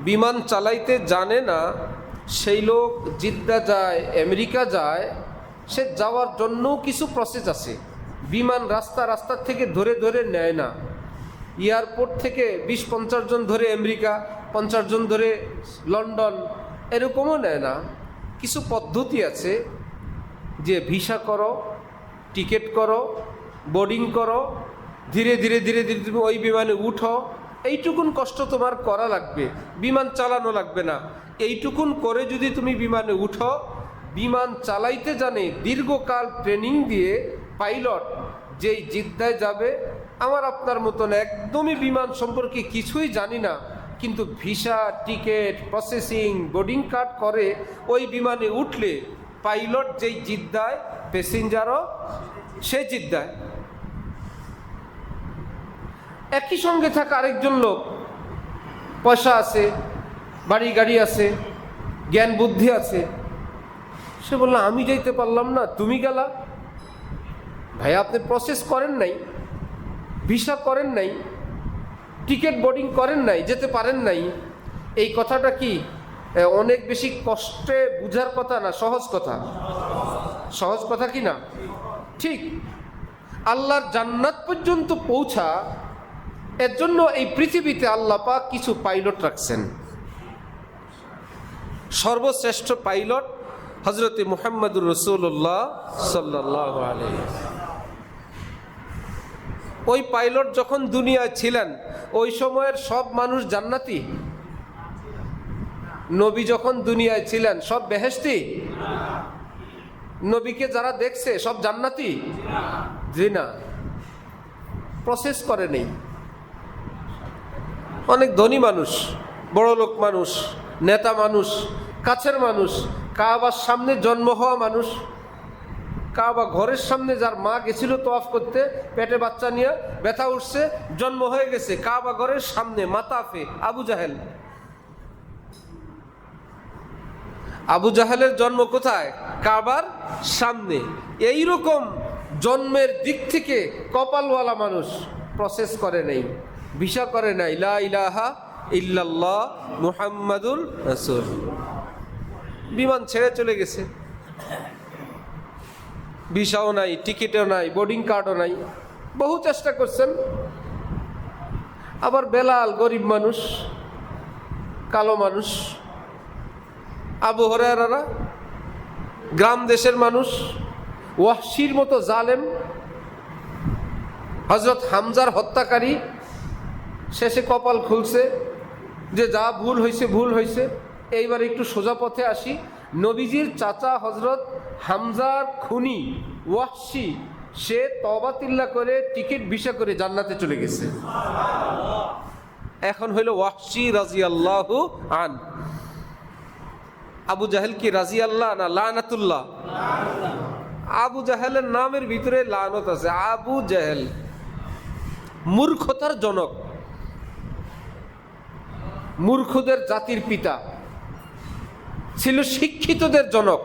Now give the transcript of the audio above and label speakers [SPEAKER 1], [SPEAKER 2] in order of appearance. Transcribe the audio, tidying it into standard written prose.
[SPEAKER 1] বিমান চালাইতে জানে না সেই লোক জিদ্দা যায়, আমেরিকা যায়, সে যাওয়ার জন্যও কিছু প্রসেস আছে। বিমান রাস্তার থেকে ধরে ধরে নেয় না। এয়ারপোর্ট থেকে 20-50 জন ধরে আমেরিকা, 50 জন ধরে লন্ডন, এরকমও নেয় না। কিছু পদ্ধতি আছে যে ভিসা করো, টিকিট করো, বোর্ডিং করো, ধীরে ধীরে ধীরে ধীরে তুমি ওই বিমানে উঠো। এইটুকুন কষ্ট তোমার করা লাগবে, বিমান চালানো লাগবে না। এইটুকুন করে যদি তুমি বিমানে উঠো, বিমান চালাইতে জানে, দীর্ঘকাল ট্রেনিং দিয়ে পাইলট যেই জিদ্দায় যাবে, আমার আপনার মতন একদমই বিমান সম্পর্কে কিছুই জানি না, কিন্তু visa, ticket, processing, boarding card করে ওই বিমানে উঠলে পাইলট যেই জিদ্দায়, প্যাসেঞ্জারও সে জিদ্দায়। একই সঙ্গে থাকা আরেকজন লোক, পয়সা আছে, বাড়ি গাড়ি আছে, জ্ঞান বুদ্ধি আছে, সে বলল আমি যাইতে পারলাম না, তুমি গেলা। ভাই আপনি প্রসেস করেন নাই, ভিসা করেন নাই, টিকিট বোর্ডিং করেন নাই, যেতে পারেন নাই। এই কথাটা কি অনেক বেশি কষ্টে বুঝার কথা না সহজ কথা? সহজ কথা কি না? ঠিক। আল্লাহর জান্নাত পর্যন্ত পৌঁছা, এর জন্য এই পৃথিবীতে আল্লাহ পাক কিছু পাইলট রাখছেন। সর্বশ্রেষ্ঠ পাইলট হযরত মুহাম্মদুর রাসূলুল্লাহ সাল্লাল্লাহু আলাইহি ওয়াসাল্লাম। ওই পাইলট যখন দুনিয়ায় ছিলেন, ওই সময়ের সব মানুষ জান্নাতি? নবী যখন দুনিয়ায় ছিলেন সব বেহেশতি? নবীকে যারা দেখছে সব জান্নাতি? জি না, প্রসেস করে নেই। অনেক ধনী মানুষ, বড় লোক মানুষ, নেতা মানুষ, কাছের মানুষ, কাবার সামনে জন্ম হওয়া মানুষ, কাবা ঘরের সামনে যার মা গেছিল তওয়াফ করতে, পেটে বাচ্চা নিয়ে, ব্যথা উঠছে, জন্ম হয়ে গেছে কাবা ঘরের সামনে, মাতাফে। আবু জাহেল, আবু জাহেলের জন্ম কোথায়? কাবার সামনে। এই রকম জন্মের দিক থেকে কপালওয়ালা মানুষ, প্রসেস করে নেই, ভিসা করে নাই, লা ইলাহা ইল্লাল্লাহ মুহাম্মাদুর রাসূল, বিমান ছেড়ে চলে গেছে, ভিসাও নাই, টিকিটও নাই, বোর্ডিং কার্ডও নাই, বহু চেষ্টা করছেন। আবার বেলাল গরিব মানুষ, কালো মানুষ, আবু হুরায়রা গ্রাম দেশের মানুষ, ওয়াহশির মতো জালেম, হযরত হামজার হত্যাকারী, শেষে কপাল খুলছে যে যা ভুল হয়েছে ভুল হয়েছে, এইবার একটু সোজা পথে আসি। নবীজির চাচা হযরত হামজার খুনি ওয়াহশি, সে তওবাতিল্লা করে টিকিট ভিসা করে জান্নাতে চলে গেছে। এখন হইল ওয়াহশি রাদিয়াল্লাহু আন। আবু জাহেল কি রাদিয়াল্লাহ না লানাতুল্লাহ? আবু জাহেলের নামের ভিতরে লানত আছে। আবু জাহেল মূর্খতার জনক, মূর্খদের জাতির পিতা, ছিল শিক্ষিতদের জনক।